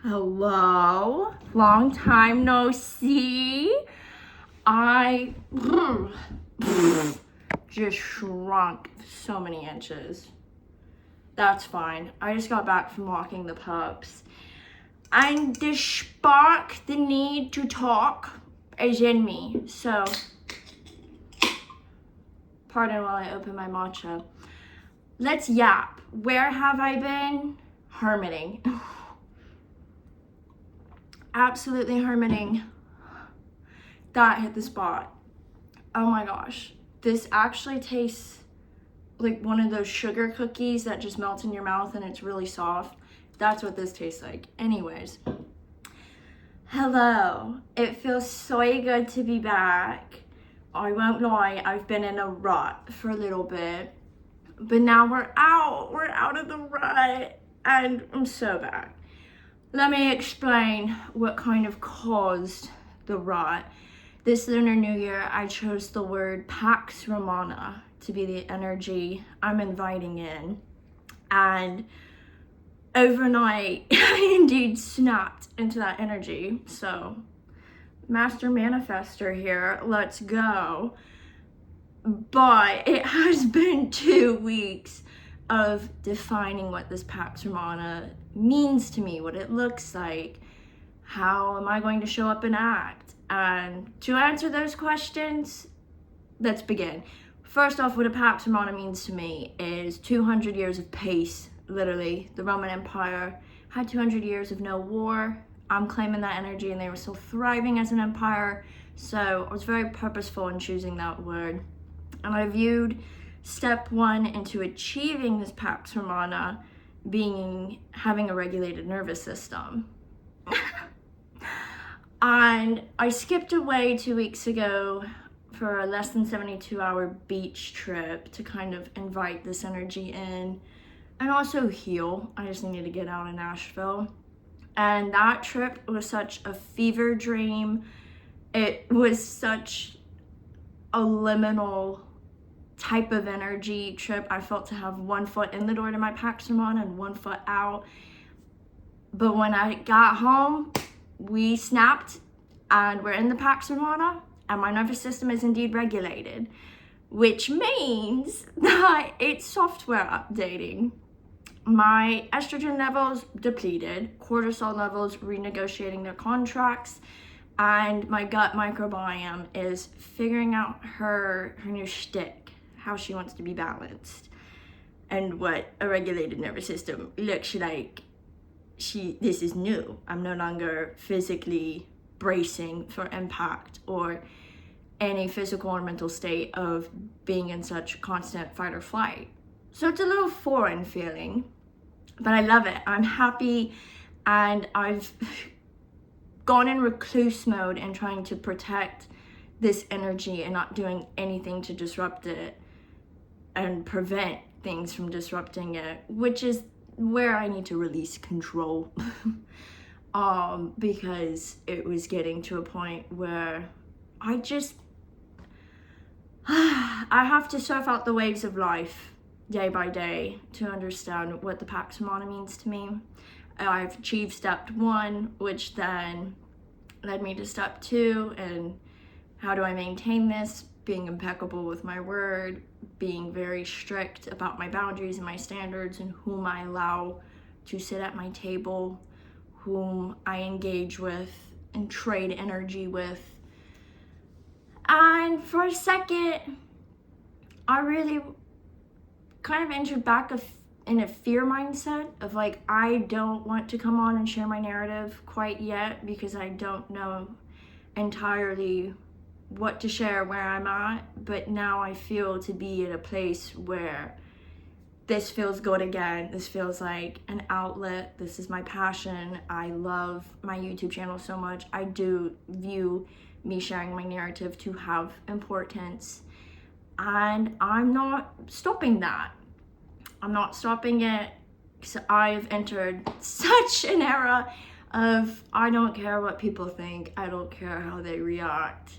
Hello, long time no see. I just shrunk so many inches. That's fine. I just got back from walking the pups. And the spark, the need to talk is in me. So, pardon while I open my matcha. Let's yap. Where have I been? Hermiting. Absolutely hermiting. That hit the spot. Oh my gosh. This actually tastes like one of those sugar cookies that just melts in your mouth and it's really soft. That's what this tastes like. Anyways. Hello. It feels so good to be back. I won't lie, I've been in a rut for a little bit. But now we're out. We're out of the rut. And I'm so back. Let me explain what kind of caused the rot. This Lunar New Year, I chose the word Pax Romana to be the energy I'm inviting in. And overnight, I indeed snapped into that energy. So, Master Manifester here, let's go. But it has been 2 weeks of defining what this Pax Romana means to me, what it looks like, how am I going to show up and act? And to answer those questions, let's begin. First off, what a Pax Romana means to me is 200 years of peace, literally. The Roman Empire had 200 years of no war. I'm claiming that energy and they were still thriving as an empire. So I was very purposeful in choosing that word. And I viewed step 1 into achieving this Pax Romana being having a regulated nervous system. And I skipped away 2 weeks ago for a less than 72-hour beach trip to kind of invite this energy in and also heal. I just needed to get out in Nashville. And that trip was such a fever dream. It was such a liminal type of energy trip. I felt to have 1 foot in the door to my Pax Romana and 1 foot out. But when I got home, we snapped and we're in the Pax Romana and my nervous system is indeed regulated, which means that it's software updating. My estrogen levels depleted, cortisol levels renegotiating their contracts, and my gut microbiome is figuring out her new shtick, how she wants to be balanced, and what a regulated nervous system looks like. This is new. I'm no longer physically bracing for impact or any physical or mental state of being in such constant fight or flight. So it's a little foreign feeling, but I love it. I'm happy, and I've gone in recluse mode and trying to protect this energy and not doing anything to disrupt it and prevent things from disrupting it, which is where I need to release control. Because it was getting to a point where I have to surf out the waves of life day by day to understand what the Pax Romana means to me. I've achieved step 1, which then led me to step 2, and how do I maintain this? Being impeccable with my word, being very strict about my boundaries and my standards and whom I allow to sit at my table, whom I engage with and trade energy with. And for a second, I really kind of entered back in a fear mindset of like, I don't want to come on and share my narrative quite yet because I don't know entirely what to share, where I'm at. But now I feel to be at a place where this feels good again. This feels like an outlet. This is my passion. I love my YouTube channel so much. I do view me sharing my narrative to have importance, and I'm not stopping that. I'm not stopping it because I've entered such an era of I don't care what people think. I don't care how they react.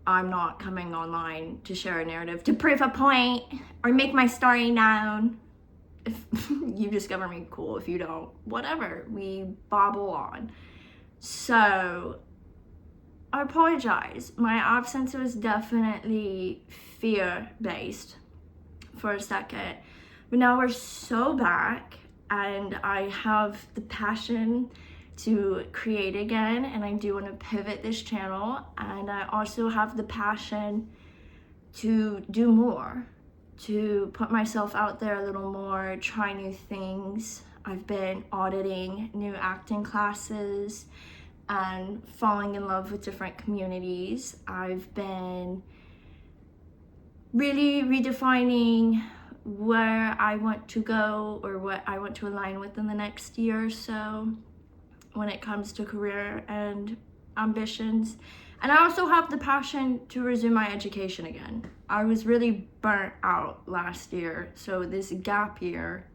I'm not coming online to share a narrative to prove a point or make my story known. If you discover me, cool. If you don't, whatever. We bobble on. So I apologize. My absence was definitely fear-based for a second. But now we're so back, and I have the passion to create again, and I do want to pivot this channel, and I also have the passion to do more, to put myself out there a little more, try new things. I've been auditing new acting classes and falling in love with different communities. I've been really redefining where I want to go or what I want to align with in the next year or so when it comes to career and ambitions. And I also have the passion to resume my education again. I was really burnt out last year, so this gap year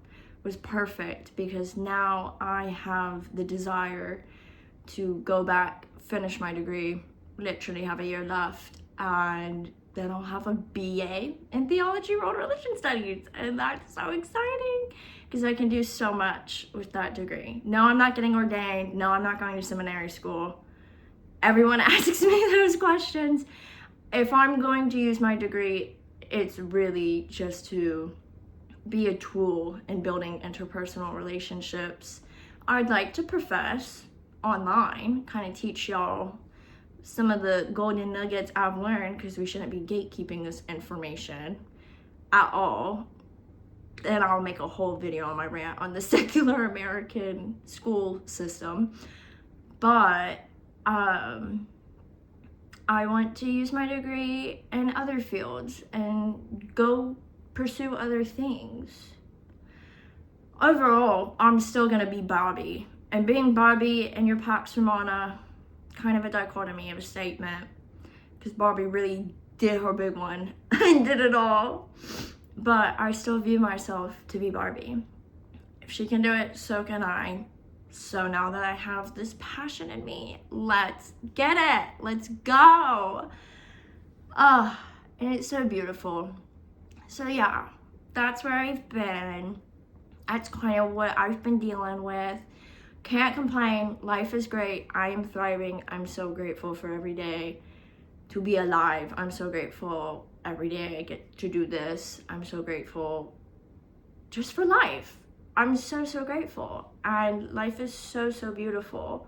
was perfect because now I have the desire to go back, finish my degree, literally have a year left, and then I'll have a BA in Theology, World Religion Studies, and that's so exciting because I can do so much with that degree. No, I'm not getting ordained. No, I'm not going to seminary school. Everyone asks me those questions. If I'm going to use my degree, it's really just to be a tool in building interpersonal relationships. I'd like to profess online, kind of teach y'all some of the golden nuggets I've learned, because we shouldn't be gatekeeping this information at all. And I'll make a whole video on my rant on the secular American school system. But I want to use my degree in other fields and go pursue other things. Overall, I'm still gonna be Barbie. And being Barbie and your Pax Romana, kind of a dichotomy of a statement, because Barbie really did her big one and did it all. But I still view myself to be Barbie. If she can do it, so can I. So now that I have this passion in me, let's get it. Let's go. And it's so beautiful. So yeah, that's where I've been. That's kind of what I've been dealing with. Can't complain. Life is great. I am thriving. I'm so grateful for every day to be alive. I'm so grateful every day I get to do this. I'm so grateful just for life. I'm so grateful, and life is so beautiful.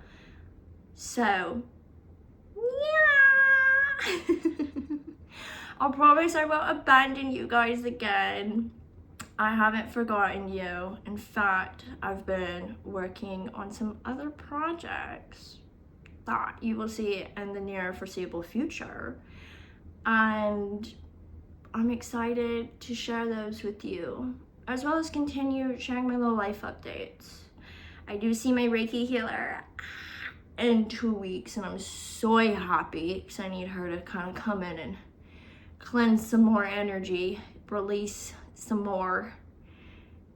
So yeah. I promise I won't abandon you guys again. I haven't forgotten you. In fact, I've been working on some other projects that you will see in the near foreseeable future, and I'm excited to share those with you, as well as continue sharing my little life updates. I do see my Reiki healer in 2 weeks, and I'm so happy because I need her to kind of come in and cleanse some more energy, release some more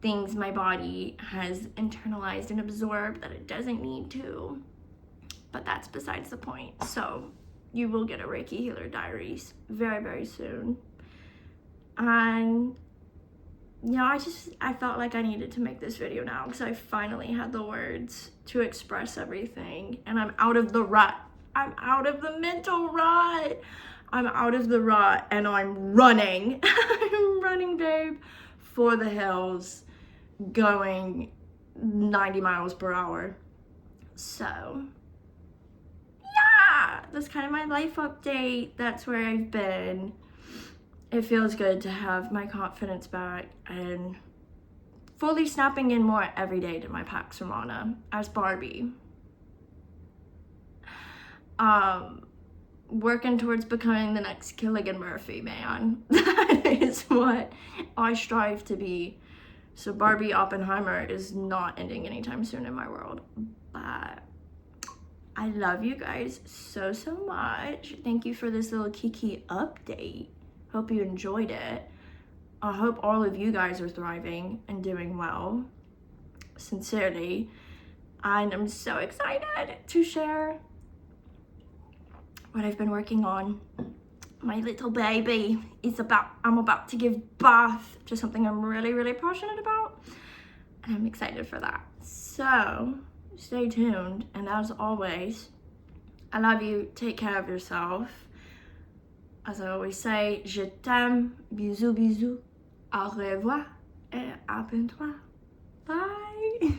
things my body has internalized and absorbed that it doesn't need to. But that's besides the point. So you will get a Reiki healer diaries very soon. And you know, I felt like I needed to make this video now because I finally had the words to express everything, and I'm out of the rut. I'm out of the mental rut. I'm out of the rut, and I'm running. I'm running, babe, for the hills, going 90 miles per hour. So yeah, that's kind of my life update. That's where I've been. It feels good to have my confidence back and fully snapping in more every day to my Pax Romana as Barbie. Working towards becoming the next Killigan Murphy, man. That is what I strive to be. So Barbie Oppenheimer is not ending anytime soon in my world. But I love you guys so much. Thank you for this little Kiki update. Hope you enjoyed it. I hope all of you guys are thriving and doing well. Sincerely. And I'm so excited to share what I've been working on my little baby I'm about to give birth to something I'm really, really passionate about. And I'm excited for that. So stay tuned. And as always, I love you. Take care of yourself. As I always say, je t'aime. Bisous, bisous. Au revoir. Et à bientôt. Bye.